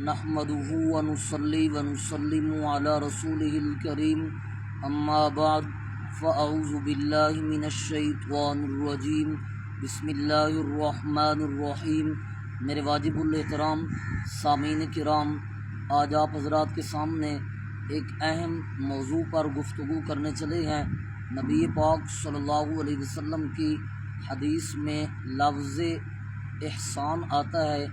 نحمدہ ونصلی ونسلم علی رسولہ الکریم اما بعد فاعوذ باللہ من الشیطان الرجیم بسم اللہ الرحمن الرحیم۔ میرے واجب الاحترام سامعین کرام، آج آپ حضرات کے سامنے ایک اہم موضوع پر گفتگو کرنے چلے ہیں۔ نبی پاک صلی اللہ علیہ وسلم کی حدیث میں لفظ احسان آتا ہے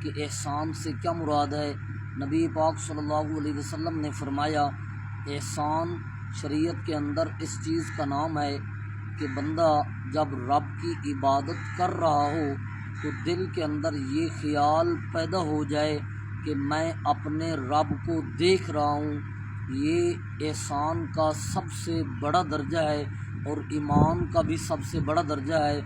کہ احسان سے کیا مراد ہے۔ نبی پاک صلی اللہ علیہ وسلم نے فرمایا، احسان شریعت کے اندر اس چیز کا نام ہے کہ بندہ جب رب کی عبادت کر رہا ہو تو دل کے اندر یہ خیال پیدا ہو جائے کہ میں اپنے رب کو دیکھ رہا ہوں۔ یہ احسان کا سب سے بڑا درجہ ہے اور ایمان کا بھی سب سے بڑا درجہ ہے۔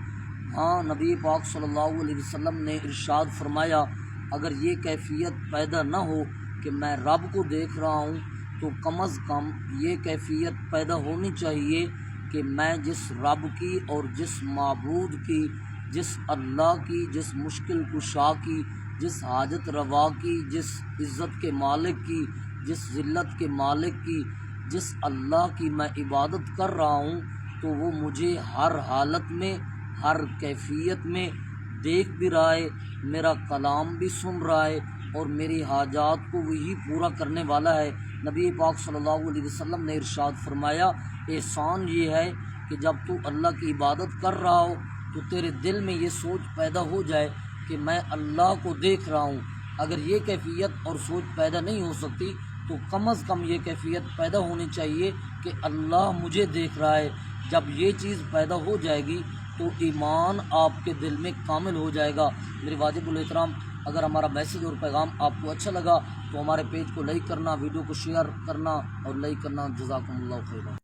ہاں، نبی پاک صلی اللہ علیہ وسلم نے ارشاد فرمایا، اگر یہ کیفیت پیدا نہ ہو کہ میں رب کو دیکھ رہا ہوں تو کم از کم یہ کیفیت پیدا ہونی چاہیے کہ میں جس رب کی اور جس معبود کی، جس اللہ کی، جس مشکل کشا کی، جس حاجت روا کی، جس عزت کے مالک کی، جس ذلت کے مالک کی، جس اللہ کی میں عبادت کر رہا ہوں تو وہ مجھے ہر حالت میں، ہر کیفیت میں دیکھ بھی رہا ہے، میرا کلام بھی سن رہا ہے اور میری حاجات کو وہی پورا کرنے والا ہے۔ نبی پاک صلی اللہ علیہ وسلم نے ارشاد فرمایا، احسان یہ ہے کہ جب تو اللہ کی عبادت کر رہا ہو تو تیرے دل میں یہ سوچ پیدا ہو جائے کہ میں اللہ کو دیکھ رہا ہوں۔ اگر یہ کیفیت اور سوچ پیدا نہیں ہو سکتی تو کم از کم یہ کیفیت پیدا ہونی چاہیے کہ اللہ مجھے دیکھ رہا ہے۔ جب یہ چیز پیدا ہو جائے گی تو ایمان آپ کے دل میں کامل ہو جائے گا۔ میرے واجب الاحترام، اگر ہمارا میسیج اور پیغام آپ کو اچھا لگا تو ہمارے پیج کو لائک کرنا، ویڈیو کو شیئر کرنا اور لائک کرنا۔ جزاکم اللہ خیرا۔